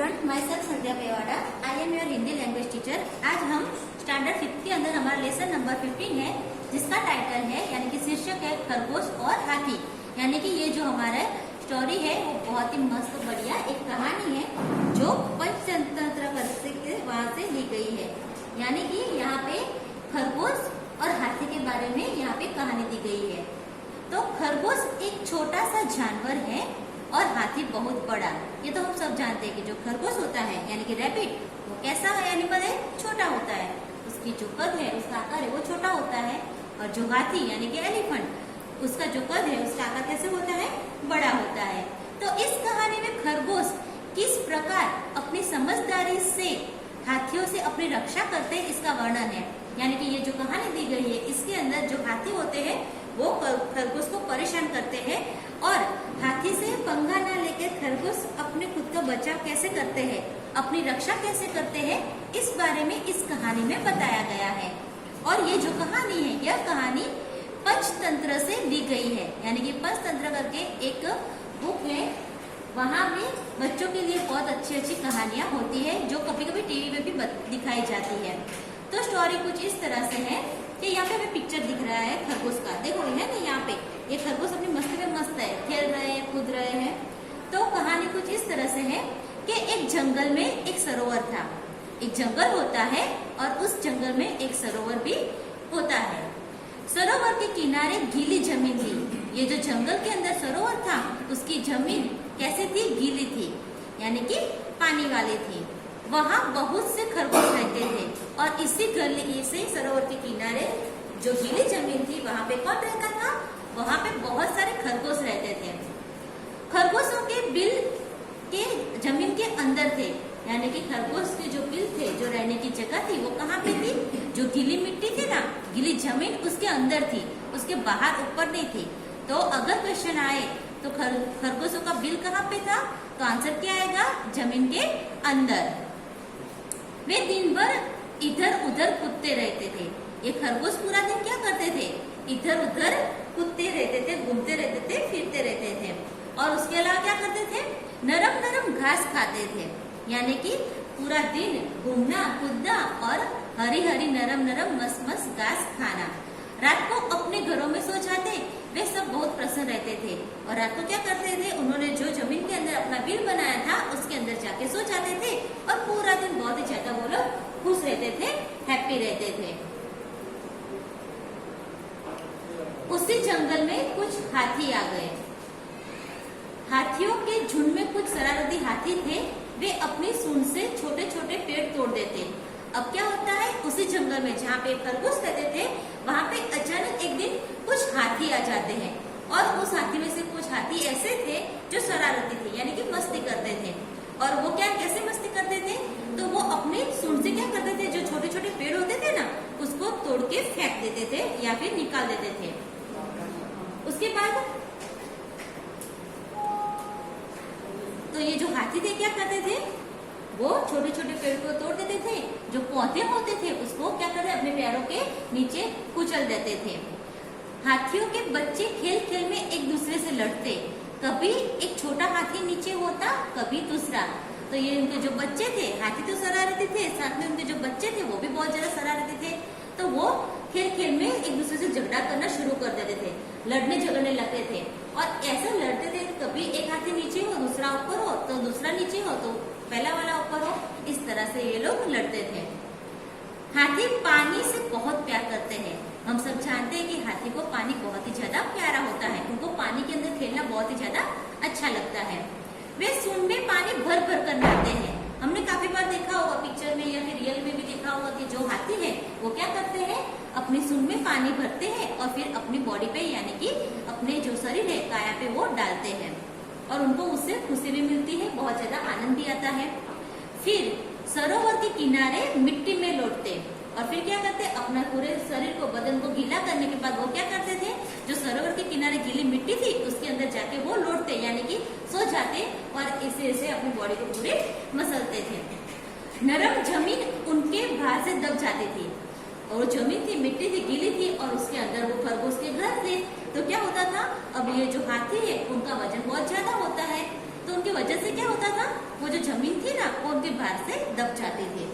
Student, myself Sandhya Pewada, I am your Hindi language teacher. आज हम standard 5 के अंदर हमारा लेसन नंबर 15 है, जिसका टाइटल है यानी कि शीर्षक है खरगोश और हाथी। यानी कि ये जो हमारा स्टोरी है वो बहुत ही मस्त बढ़िया एक कहानी है जो पंचतंत्र के वहां से ली गई है। यानी कि यहाँ पे खरगोश और हाथी के बारे में यहाँ पे कहानी दी गई है। तो खरगोश एक छोटा सा जानवर है और हाथी बहुत बड़ा। ये तो हम सब जानते हैं कि जो खरगोश होता है यानी कि रैबिट, वो कैसा एनिमल है, छोटा होता है। उसकी जो कद है, उसका आकार है वो छोटा होता है। और जो हाथी यानी कि एलिफेंट, उसका जो कद है, उसका आकार कैसे होता है, बड़ा होता है। तो इस कहानी में खरगोश किस प्रकार अपनी समझदारी से हाथियों से अपनी रक्षा करते हैं, इसका वर्णन है। यानी कि ये जो कहानी दी गई है, इसके अंदर जो हाथी होते हैं वो खरगोश को परेशान करते हैं और हाथी से पंगा न लेकर खरगोश अपने खुद का बचाव कैसे करते हैं, अपनी रक्षा कैसे करते हैं, इस बारे में इस कहानी में बताया गया है। और ये जो कहानी है, यह कहानी पंचतंत्र से ली गई है। यानी कि पंचतंत्र करके एक बुक है, वहाँ में बच्चों के लिए बहुत अच्छी अच्छी कहानियां होती है जो कभी कभी टीवी में भी दिखाई जाती है। तो स्टोरी कुछ इस तरह से है कि यहाँ पे हमें पिक्चर दिख रहा है खरगोश का। देखो है ना, यहाँ पे ये खरगोश अपनी मस्ती में मस्त है, खेल रहे हैं, कूद रहे हैं। तो कहानी कुछ इस तरह से है कि एक जंगल में एक सरोवर था। एक जंगल होता है और उस जंगल में एक सरोवर भी होता है। सरोवर के किनारे गीली जमीन थी। ये जो जंगल के अंदर सरोवर था, उसकी जमीन कैसी थी, गीली थी, यानी कि पानी वाली थी। वहाँ बहुत से खरगोश रहते थे और इसी गली से सरोवर के किनारे जो गीली जमीन थी, वहाँ पे कौन रहता था, वहाँ पे बहुत सारे खरगोश रहते थे। खरगोशों के बिल के जमीन के अंदर थे। यानी कि खरगोश के जो बिल थे, जो रहने की जगह थी, वो कहाँ पे थी, जो गीली मिट्टी थी ना, गीली जमीन, उसके अंदर थी, उसके बाहर ऊपर नहीं थी। तो अगर क्वेश्चन आए तो खरगोशों का बिल कहाँ पे था, तो आंसर क्या आएगा, जमीन के अंदर। वे दिन भर इधर उधर कूदते रहते थे। ये खरगोश पूरा दिन क्या करते थे, इधर उधर कूदते रहते थे, घूमते रहते थे, फिरते रहते थे। और उसके अलावा क्या करते थे, नरम नरम घास खाते थे। यानी कि पूरा दिन घूमना, कूदना और हरी हरी नरम नरम मस्त मस्त घास खाना। रात को अपने घरों में सो जाते। वे सब बहुत प्रसन्न रहते थे। और रात को क्या करते थे, उन्होंने जो जमीन के अंदर अपना बिल बनाया था, उसके अंदर जाके सो जाते थे और पूरा दिन बहुत ही ज्यादा वो लोग खुश रहते थे, हैप्पी रहते थे। उसी जंगल में कुछ हाथी आ गए। हाथियों के झुंड में कुछ शरारती हाथी थे। वे अपनी सूंड से छोटे छोटे पेड़ तोड़ देते। अब क्या होता है, उसी जंगल में जहाँ पे खरगोश रहते थे, वहाँ पे अचानक एक दिन कुछ हाथी आ जाते हैं। और उस हाथी में से कुछ हाथी ऐसे थे जो शरारती थे, यानी कि मस्ती करते थे। और वो क्या, कैसे मस्ती करते थे, तो वो अपने सूंड से क्या करते थे, जो छोटे छोटे पेड़ होते थे ना, उसको तोड़ के फेंक देते थे या फिर निकाल देते थे। उसके बाद तो ये जो हाथी थे क्या करते थे, वो छोटे छोटे पेड़ को तोड़ देते थे। जो पौधे होते थे उसको क्या करते, अपने पैरों के नीचे कुचल देते थे। हाथियों के बच्चे खेल खेल में एक दूसरे से लड़ते। कभी एक छोटा हाथी नीचे होता, कभी दूसरा। तो ये उनके जो बच्चे थे, हाथी तो शरारती थे, साथ में उनके जो बच्चे थे वो भी बहुत ज्यादा शरारती थे। तो वो खेल खेल में एक दूसरे से झगड़ा करना शुरू कर देते थे, लड़ने झगड़ने लगते थे। और ऐसा लड़ते थे, कभी एक हाथी नीचे हो, दूसरा ऊपर हो, तो दूसरा नीचे हो, तो पहला वाला ऊपर हो। इस तरह से ये लोग लड़ते थे। हाथी पानी से बहुत प्यार करते हैं। हम सब जानते हैं कि हाथी को पानी बहुत ही ज्यादा प्यारा होता है। उनको पानी के अंदर खेलना बहुत ही ज्यादा अच्छा लगता है। वे सूंड में पानी भर भर कर नहाते हैं। हमने काफी बार देखा होगा पिक्चर में या फिर रियल में भी देखा होगा कि जो हाथी है वो क्या करते हैं, अपनी सूंड में पानी भरते हैं और फिर अपनी बॉडी पे यानी कि अपने जो शरीर है, काया पे वो डालते हैं। और उनको उससे खुशी भी मिलती है, बहुत ज्यादा आनंद भी आता है। फिर सरोवर के किनारे मिट्टी में लौटते और फिर क्या करते, अपना पूरे शरीर को, बदन को गीला करने के बाद वो क्या करते थे, जो सरोवर के किनारे गीली मिट्टी थी उसके अंदर जाके वो लौटते, यानी कि सो जाते और इसे अपनी बॉडी को पूरे मसलते थे। नरम जमीन उनके भार से दब जाती थी और जमीन थी, मिट्टी थी, गीली थी और उसके अंदर वो खरगोश के घर थे। तो क्या होता था, अब ये जो हाथी है उनका वजन बहुत ज्यादा होता है, तो उनकी वजह से क्या होता था, वो जो जमीन थी ना वो उनके भार से दब जाते थे।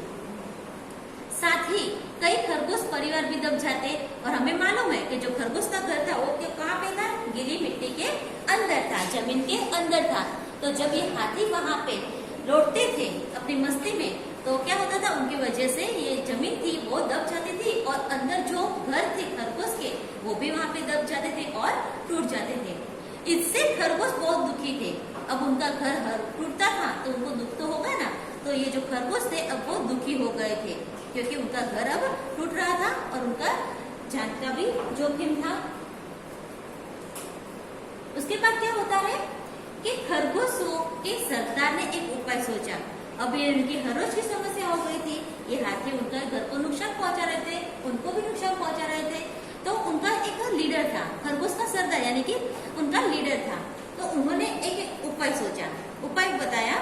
साथ ही कई खरगोश परिवार भी दब जाते और हमें मालूम है कि जो खरगोश का घर था वो कहाँ पे था, गीली मिट्टी के अंदर था, जमीन के अंदर था। तो जब ये हाथी वहां पे लौटते थे अपनी मस्ती में तो क्या होता था, उनकी वजह से ये जमीन थी वो दब जाती थी और अंदर जो घर थे खरगोश के वो भी वहां पे दब जाते थे और टूट जाते थे। इससे खरगोश बहुत दुखी थे। अब उनका घर टूटता था तो उनको दुख तो होगा ना, तो ये जो खरगोश थे अब वो दुखी हो गए थे क्योंकि उनका घर अब टूट रहा था और उनका जान का भी जोखिम था। उसके बाद क्या होता है कि खरगोशों के सरदार ने एक उपाय सोचा। अब ये उनकी हर रोज की समस्या हो गई थी, ये हाथी उनका घर को नुकसान पहुंचा रहे थे, उनको भी नुकसान पहुंचा रहे थे। तो उनका एक लीडर था, खरगोश का सरदार यानी कि उनका लीडर था। तो उन्होंने एक उपाय सोचा, उपाय बताया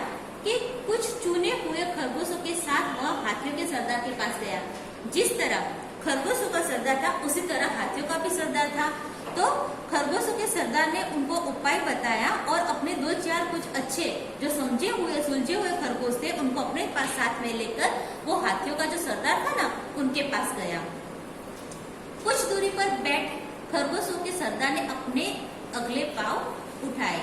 कि कुछ चुने हुए खरगोशों के साथ वह हाथियों के सरदार के पास गया। जिस तरह खरगोशों का सरदार था उसी तरह हाथियों का भी सरदार था। तो खरगोशों के सरदार ने उनको उपाय बताया और अपने 2-4 कुछ अच्छे जो समझे हुए सुलझे हुए खरगोश थे उनको अपने पास साथ में लेकर वो हाथियों का जो सरदार था ना उनके पास गया। कुछ दूरी पर बैठ खरगोशों के सरदार ने अपने अगले पांव उठाए।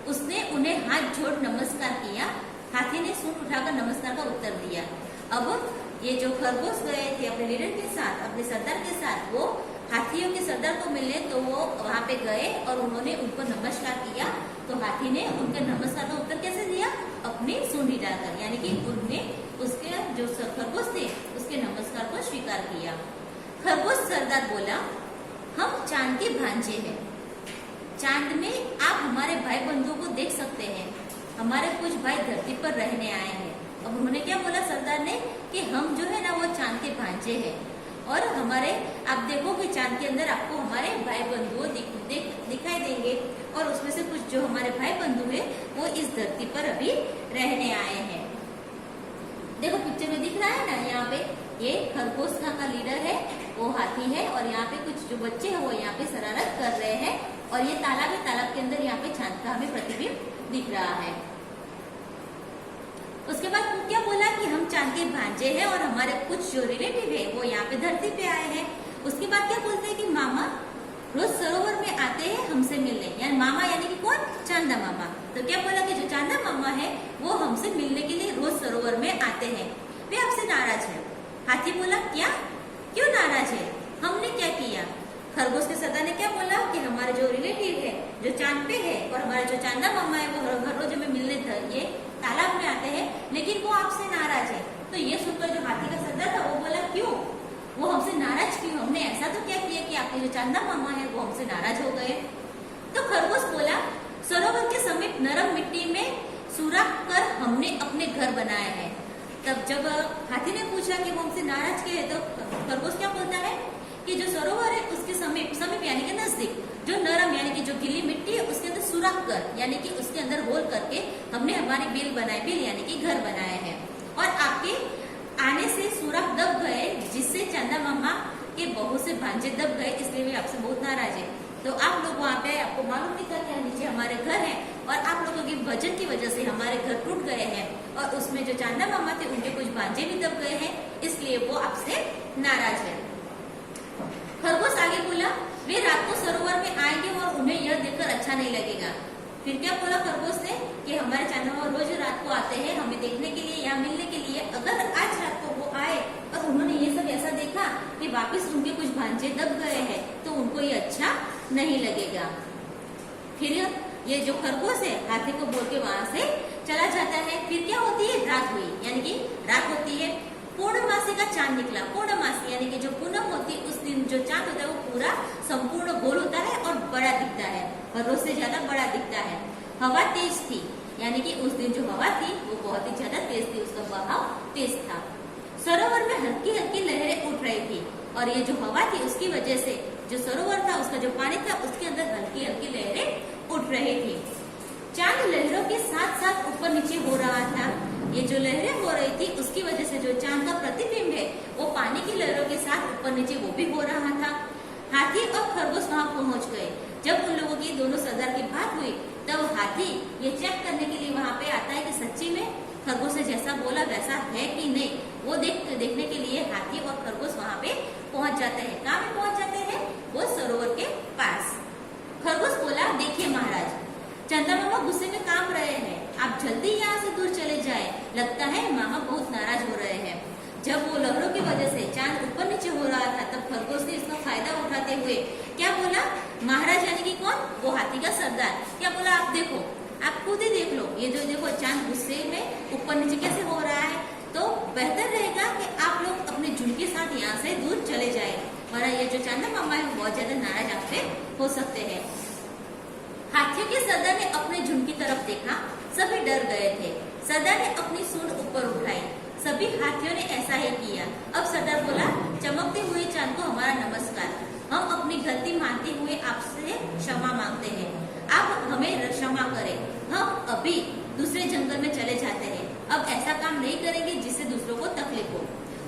उसने उन्हें हाथ जोड़ नमस्कार किया। हाथी ने सूंड उठाकर नमस्कार का उत्तर दिया। अब ये जो खरगोश गए थे अपने लीडर के साथ, अपने सरदार के साथ, वो हाथियों के सरदार को मिलने तो वो वहां पे गए और उन्होंने उनको नमस्कार किया। तो हाथी ने उनके नमस्कार का उत्तर कैसे दिया, अपनी सूंड हिलाकर, यानी कि उन्होंने उसके जो खरगोश थे उसके नमस्कार को स्वीकार किया। खरगोश सरदार बोला, हम चांद के भांजे हैं, चांद में आप हमारे भाई बंधुओं को देख सकते हैं, हमारे कुछ भाई धरती पर रहने आए हैं। अब उन्होंने क्या बोला सरदार ने कि हम जो है ना वो चांद के भांजे हैं और हमारे आप देखोगे चांद के अंदर आपको हमारे भाई बंधु दिखाई देंगे और उसमें से कुछ जो हमारे भाई बंधु है वो इस धरती पर अभी रहने आए हैं। देखो पिक्चर में दिख रहा है ना, यहाँ पे ये खरगोश का लीडर है, वो हाथी है और यहाँ पे कुछ जो बच्चे हैं वो यहाँ पे शरारत कर रहे हैं और ये तालाब है, तालाब के अंदर यहाँ पे चांद का हमें प्रतिबिंब दिख रहा है। उसके बाद क्या बोला कि हम चांद के भांजे हैं और हमारे कुछ जो रिलेटिव है वो यहाँ पे धरती पे आए हैं। उसके बाद क्या बोलते हैं कि मामा रोज सरोवर में आते हैं हमसे मिलने, यानी मामा यानी कि कौन, चांदा मामा। तो क्या बोला कि जो चांदा मामा है वो हमसे मिलने के लिए रोज सरोवर में आते हैं, वे आपसे नाराज है। हाथी बोला, क्या, क्यों नाराज है, हमने क्या किया? खरगोश के सरदार ने क्या बोला कि हमारे जो रिलेटिव है जो चांद पे है और हमारे जो चांदा मामा है वो हर रोज हमें मिलने ये तालाब में आते हैं, लेकिन वो आपसे नाराज है। तो ये सुनकर जो हाथी का सरदार था वो बोला, क्यों, वो हमसे नाराज क्यों, हमने ऐसा तो क्या किया कि आपके जो चांदा मामा है वो हमसे नाराज हो गए? तो खरगोश बोला, सरोवर के समीप नरम मिट्टी में सुराख कर हमने अपने घर बनाए हैं। तब जब हाथी ने पूछा कि वो हमसे नाराज क्यों है, तो खरगोश क्या बोलता है कि जो सरोवर है उसके समीप यानी कि नजदीक जो नरम यानी कि जो गीली मिट्टी है उसके अंदर सुराख कर यानी कि उसके अंदर होल करके हमने हमारी बिल बनाए, बिल यानी कि घर बनाए हैं। और आपके आने से सुराख दब गए जिससे चांदा मामा के बहुत से भांजे दब गए, इसलिए वे आपसे बहुत नाराज है। तो आप लोग वहाँ पे आपको मालूम नहीं था कि नीचे हमारे घर है और आप लोगों की वजन की वजह से हमारे घर टूट गए हैं और उसमें जो चांदा मामा थे उनके कुछ भांजे भी दब गए हैं, इसलिए वो आपसे नाराज है। खरगोश आगे बोला, वे रात को सरोवर में आएंगे और उन्हें यह देखकर अच्छा नहीं लगेगा। फिर क्या बोला खरगोश ने कि हमारे चांदा मामा रोज रात को आते हैं हमें देखने के लिए, यहाँ मिलने के लिए। अगर आज रात को वो आए और उन्होंने ये सब ऐसा देखा कि वापस उनके कुछ भांजे दब गए हैं तो उनको ये अच्छा नहीं लगेगा। फिर ये जो खरगोश है हाथी को बोल के वहां से चला जाता है। फिर क्या होती है, रात हुई, यानी कि रात होती है। पूर्णमासी का चांद निकला। पूर्णमासी यानी कि जो पूनम होती है उस दिन जो चांद होता है वो पूरा संपूर्ण गोल होता है और बड़ा दिखता है, हर रोज से ज्यादा बड़ा दिखता है। हवा तेज थी, यानी कि उस दिन जो हवा थी वो बहुत ही ज्यादा तेज थी, उसका बहाव तेज था। सरोवर में हल्की हल्की लहरें उठ रही थी और ये जो हवा थी उसकी वजह से जो सरोवर था उसका जो पानी था उसके अंदर हल्की हल्की लहरें उठ रही थी। चांद लहरों के साथ साथ ऊपर नीचे हो रहा था। ये जो लहरें हो रही थी उसकी वजह से जो चांद का प्रतिबिंब है वो पानी की लहरों के साथ ऊपर नीचे वो भी हो रहा था। हाथी और खरगोश वहां पहुंच गए। जब उन लोगों की दोनों सरदार की बात हुई तब हाथी ये चेक करने के लिए वहाँ पे आता है कि सच्ची में खरगोश ने जैसा बोला वैसा है कि नहीं। वो देखने के लिए हाथी और खरगोश वहाँ पे पहुंच जाते हैं। कहाँ पे पहुंच जाते हैं? वो सरोवर के पास। खरगोश बोला, देखिए महाराज, चंदा मामा गुस्से में कांप रहे हैं, आप जल्दी यहाँ से दूर चले जाए, लगता है मामा बहुत नाराज हो रहे हैं। जब वो लहरों की वजह से चांद ऊपर नीचे हो रहा था, तब खरगोश ने इसका फायदा उठाते हुए क्या बोला? महाराज यानी कि कौन? वो हाथी का सरदार। क्या बोला? आप देखो, आप खुद ही देख लो, ये जो देखो चांद गुस्से में ऊपर नीचे कैसे हो रहा है, तो बेहतर रहेगा कि आप लोग अपने झुंड के साथ यहाँ से दूर चले जाए, वरना ये जो चंदा मामा है बहुत ज्यादा नाराज आपसे हो सकते हैं। हाथियों के सरदार ने अपने झुंड की तरफ देखा, सभी डर गए थे। सरदार ने अपनी सूंड ऊपर उठाई, सभी हाथियों ने ऐसा ही किया। अब सरदार बोला, चमकते हुए चांद को हमारा नमस्कार, हम अपनी गलती मानते हुए आपसे क्षमा मांगते हैं, आप हमें क्षमा करें, हम अभी दूसरे जंगल में चले जाते हैं, अब ऐसा काम नहीं करेंगे जिससे दूसरों को तकलीफ हो।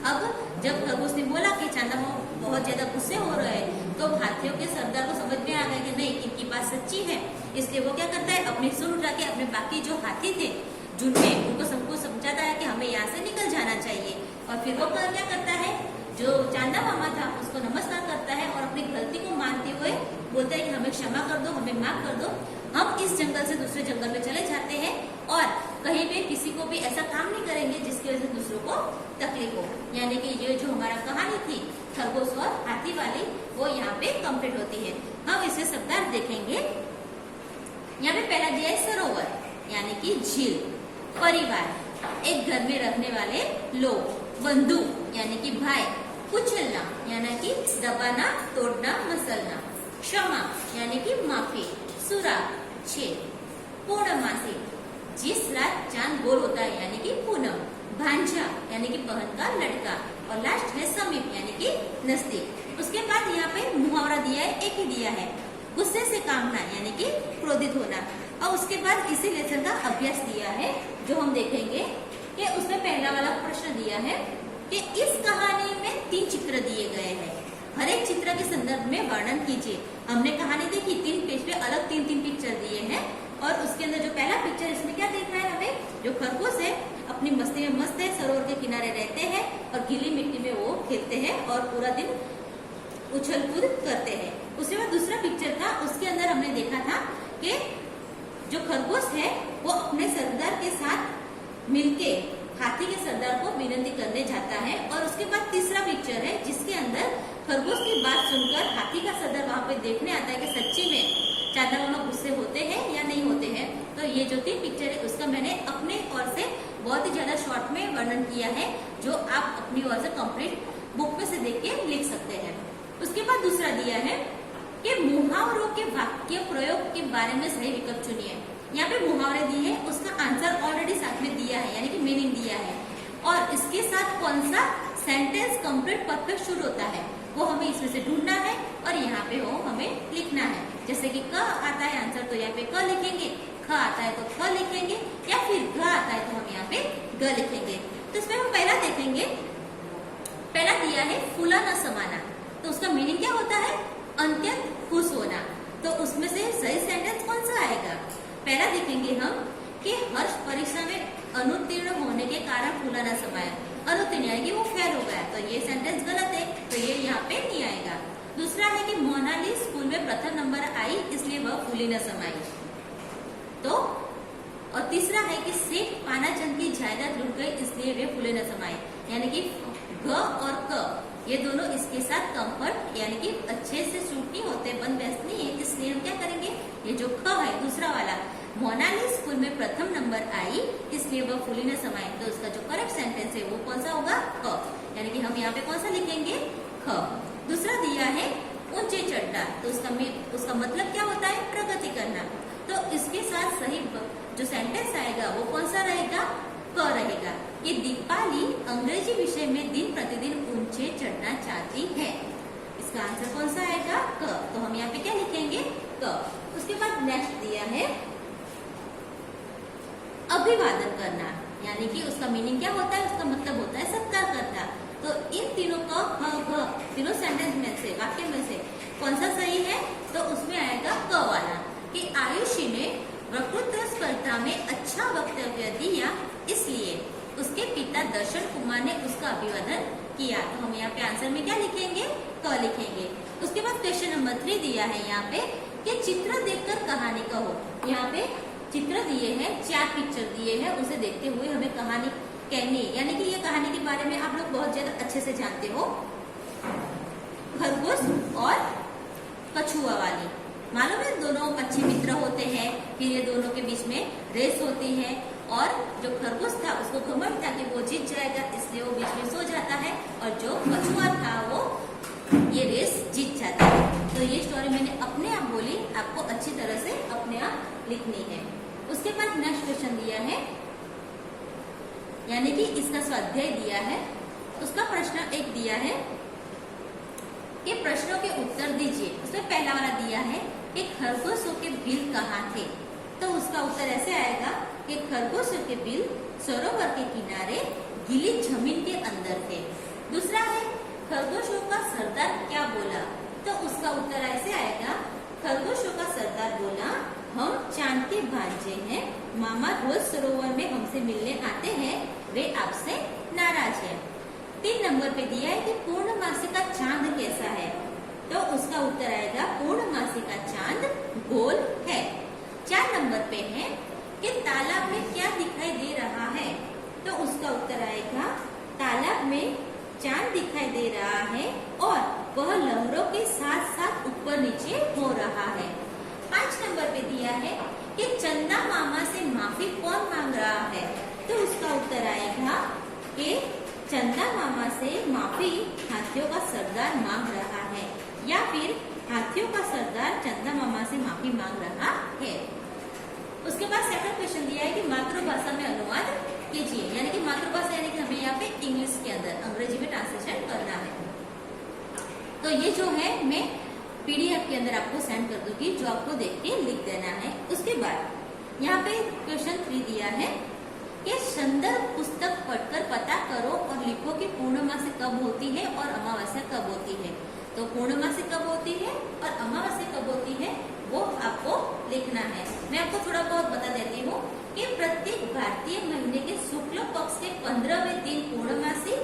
अब जब खरगोश ने बोला कि चंदा मामा बहुत ज्यादा गुस्से हो रहे हैं, तो हाथियों के सरदार को समझ में आ गया कि नहीं, इनकी बात सच्ची है। इसलिए वो क्या करता है, अपनी सूंड उठा के अपने बाकी जो हाथी थे झुंड में, उनको सबको समझाता है कि हमें यहाँ से निकल जाना चाहिए। और फिर वो क्या करता है, जो चांदा मामा था उसको नमस्कार करता है और अपनी गलती को मानते हुए बोलता है कि हमें क्षमा कर दो, हमें माफ कर दो, हम इस जंगल से दूसरे जंगल में चले जाते हैं और कहीं पे किसी को भी ऐसा काम नहीं करेंगे जिसकी वजह से दूसरों को तकलीफ हो। यानी कि ये जो हमारा कहानी थी खरगोश और हाथी वाली, वो यहाँ पे कंप्लीट होती है। हम इसे शब्दार्थ देखेंगे। यहाँ पे पहला दिया है सरोवर यानी कि झील, परिवार, एक घर में रहने वाले लोग, बंधु यानी कि भाई, कुचलना यानी कि दबाना, तोड़ना, मसलना, क्षमा यानी कि माफी, सुराग, छेद, पूर्णमासी, जिस रात चांद गोल होता है यानी कि पूनम, भांजा यानी कि बहन का लड़का, और लास्ट है समीप यानी कि नजदीक। उसके बाद यहाँ पे मुहावरा दिया है, एक ही दिया है, गुस्से से कामना यानी कि क्रोधित होना। और उसके बाद इसी लेसन का अभ्यास दिया है जो हम देखेंगे कि उसमें पहला वाला प्रश्न दिया है कि इस कहानी में 3 चित्र दिए गए हैं, हर एक चित्र के संदर्भ में वर्णन कीजिए। हमने कहानी देखी, 3 पेज पे अलग 3 पिक्चर दिए हैं और उसके अंदर जो पहला पिक्चर, इसमें क्या देख रहा है हमें, जो खरगोश है अपनी मस्ती में मस्त है, सरोवर के किनारे रहते हैं और गीली मिट्टी में वो खेलते हैं और पूरा दिन उछल कूद करते हैं। उसके बाद दूसरा पिक्चर था, उसके अंदर हमने देखा था कि जो खरगोश है वो अपने सरदार के साथ मिलके हाथी के सरदार को विनती करने जाता है। और उसके बाद तीसरा पिक्चर है जिसके अंदर खरगोश की बात सुनकर हाथी का सरदार वहां पे देखने आता है कि सच्ची में चांदा मामा गुस्से होते हैं या नहीं होते हैं। तो ये जो 3 पिक्चर है उसका मैंने अपने ओर से बहुत ही ज्यादा शॉर्ट में वर्णन किया है, जो आप अपनी ओर से कंप्लीट बुक में से देख के लिख सकते हैं। उसके बाद दूसरा दिया है कि मुहावरों के वाक्य प्रयोग के बारे में सही विकल्प चुनिए। यहाँ पे मुहावरे दिए हैं, उसका आंसर ऑलरेडी साथ में दिया है यानी कि मीनिंग दिया है, और इसके साथ कौन सा सेंटेंस कंप्लीट परफेक्ट शुरू होता है वो हमें इसमें से ढूंढना है और यहाँ पे वो हमें लिखना है। जैसे कि क आता है आंसर तो यहाँ पे क लिखेंगे, ख आता है तो ख लिखेंगे, या फिर ग आता है तो हम यहाँ पे ग लिखेंगे। तो इसमें हम पहला देखेंगे, पहला दिया है फूला न समाना, तो उसका मीनिंग क्या होता है, अत्यंत खुश होना। तो उसमें से सही सेंटेंस कौन सा आएगा, पहला देखेंगे हम कि हर्ष परीक्षा में अनुत्तीर्ण होने के कारण फूला न समाया, अनुत्तीर्ण यानी कि वो फेल हो गया, तो ये सेंटेंस गलत है, तो ये यहाँ पे नहीं आएगा। दूसरा है कि मोनाली स्कूल में प्रथम नंबर आई इसलिए वह फूली न समाई, तो और तीसरा है कि सेठ पानाचंद की जायदाद लूट गई इसलिए वे फूले न समाए, यानी कि ग और क ये दोनों इसके साथ कंफर्ट यानी कि अच्छे से सूट नहीं होते, बंद बेस्ट नहीं है, इसलिए हम क्या करेंगे, ये जो ख है दूसरा वाला, मोनाली स्कूल में प्रथम नंबर आई इसलिए वह फूली न समाई, तो उसका जो करेक्ट सेंटेंस है वो कौन सा होगा, ख, यानी कि हम यहाँ पे कौन सा लिखेंगे, ख। दूसरा दिया है ऊंचे चढ़ना, तो उसका मतलब क्या होता है, प्रगति करना, तो इसके साथ सही जो सेंटेंस आएगा वो कौन सा रहेगा, क रहेगा कि दीपाली अंग्रेजी विषय में दिन प्रतिदिन ऊंचे चढ़ना चाहती है, इसका आंसर कौन सा आएगा, क, तो हम यहाँ पे क्या लिखेंगे, क। उसके बाद नेक्स्ट दिया है अभिवादन करना, यानी कि उसका मीनिंग क्या होता है, उसका मतलब होता है सत्कार करना। तो इन तीनों का तीनों सेंटेंस में से, वाक्य में से कौन सा सही है, तो उसमें आएगा क वाला कि आयुषी ने वक्तृत्व स्पर्धा में अच्छा वक्तव्य दिया, इसलिए उसके पिता दर्शन कुमार ने उसका अभिवादन किया। तो हम यहाँ पे आंसर में क्या लिखेंगे? क लिखेंगे। उसके बाद क्वेश्चन नंबर 3 दिया है यहाँ पे कि चित्र देखकर कहानी कहो। यहाँ पे चित्र दिए हैं, 4 पिक्चर दिए हैं, उसे देखते हुए हमें कहानी कहनी, यानी कि ये कहानी के बारे में आप लोग बहुत ज्यादा अच्छे से जानते हो। खरगोश और कछुआ वाली, मालूम है दोनों अच्छे मित्र होते हैं, फिर ये दोनों के बीच में रेस होती है और जो खरगोश था उसको घमंड था कि वो जीत जाएगा, इसलिए वो बीच में सो जाता है और जो कछुआ था वो ये रेस जीत जाता है। तो ये स्टोरी मैंने अपने आप बोली, आपको अच्छी तरह से अपने आप लिखनी है। उसके बाद नेक्स्ट क्वेश्चन दिया है, यानी कि इसका स्वाध्याय दिया है। उसका प्रश्न एक दिया है कि प्रश्नों के उत्तर दीजिए। उसमें पहला वाला दिया है कि खरगोशों के बिल कहाँ थे। तो उसका उत्तर ऐसे आएगा कि खरगोशों के बिल सरोवर के किनारे गीली जमीन के अंदर थे। दूसरा है खरगोशों का सरदार क्या बोला। तो उसका उत्तर ऐसे आएगा, खरगोशों का सरदार बोला, हम चांद के भांजे हैं, मामा रोज सरोवर में हमसे मिलने आते हैं, वे आपसे नाराज है। 3 नंबर पे दिया है कि पूर्णमासी का चांद कैसा है। तो उसका उत्तर आएगा पूर्णमासी का चांद गोल है। 4 नंबर पे है कि तालाब में क्या दिखाई दे रहा है। तो उसका उत्तर आएगा तालाब में चांद दिखाई दे रहा है और वह लहरों के साथ साथ ऊपर नीचे हो रहा है। 5 नंबर पे दिया है कि चंदा मामा से माफी कौन मांग रहा है। तो उसका उत्तर आएगा कि चंदा मामा से माफी हाथियों का सरदार मांग रहा है, या फिर हाथियों का सरदार चंदा मामा से माफी मांग रहा है। उसके बाद सेकंड क्वेश्चन दिया है कि मातृभाषा में अनुवाद कीजिए, यानी कि मातृभाषा यानी कि हमें यहाँ पे इंग्लिश के अंदर अंग्रेजी में ट्रांसलेशन करना है। तो ये जो है मैं PDF के अंदर आपको सेंड कर दूंगी, जो आपको देख के लिख देना है। उसके बाद यहाँ पे क्वेश्चन 3 दिया है कि संदर्भ पुस्तक पढ़कर पता करो और लिखो कि पूर्णमासी कब होती है और अमावस्या कब होती है। तो पूर्णमासी कब होती है और अमावस्या कब होती है वो आपको लिखना है। मैं आपको थोड़ा बहुत बता देती हूँ कि प्रत्येक भारतीय महीने के शुक्ल पक्ष के 15वें दिन पूर्णमासी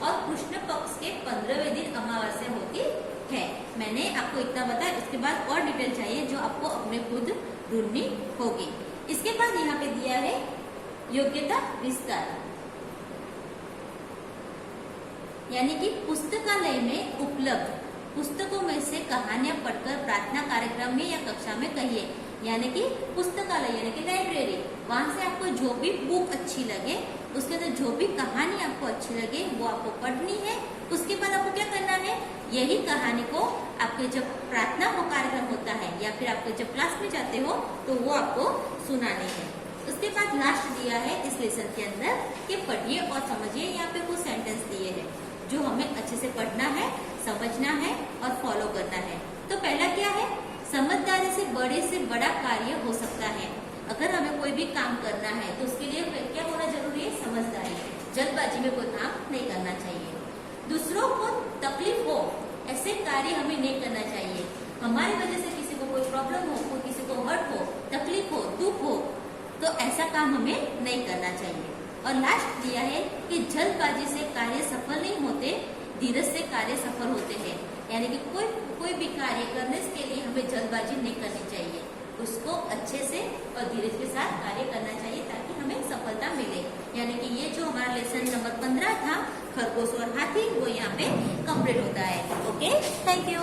और कृष्ण पक्ष के 15वें दिन अमावस्या होती है। मैंने आपको इतना बताया, इसके बाद और डिटेल चाहिए जो आपको अपने खुद ढूंढनी होगी। इसके बाद यहाँ पे दिया है योग्यता विस्तार, यानी कि पुस्तकालय में उपलब्ध पुस्तकों में से कहानियां पढ़कर प्रार्थना कार्यक्रम में या कक्षा में कहिए। यानी कि पुस्तकालय यानी कि लाइब्रेरी, वहां से आपको जो भी बुक अच्छी लगे, उसके अंदर जो भी कहानी आपको अच्छी लगे वो आपको पढ़नी है। उसके बाद आपको क्या करना है, यही कहानी को आपके जब प्रार्थना हो कार्यक्रम होता है या फिर आपको जब क्लास में जाते हो तो वो आपको सुनानी है। उसके बाद लास्ट दिया है इस लेसन के अंदर कि पढ़िए और समझिए। यहाँ पे कुछ सेंटेंस दिए हैं जो हमें अच्छे से पढ़ना है, समझना है और फॉलो करना है। तो पहला क्या है, समझदारी से बड़ा कार्य हो सकता है। अगर हमें कोई भी काम करना है तो उसके लिए क्या होना जरूरी है, समझदारी। जल्दबाजी में कोई काम नहीं करना चाहिए। दूसरों को तकलीफ हो ऐसे कार्य हमें नहीं करना चाहिए। हमारी वजह से किसी को कोई प्रॉब्लम हो, कोई किसी को हर्ट हो, तकलीफ हो, दुख हो, तो ऐसा काम हमें नहीं करना चाहिए। और लास्ट दिया है कि जल्दबाजी से कार्य सफल नहीं होते, धीरज से कार्य सफल होते हैं। यानी कि कोई भी कार्य करने के लिए हमें जल्दबाजी नहीं करनी चाहिए, उसको अच्छे से और धीरज के साथ कार्य करना चाहिए ताकि हमें सफलता मिले। यानी कि ये जो हमारा लेसन नंबर 15 था खरगोश और हाथी, वो यहाँ पे कंप्लीट होता है। Okay, thank you.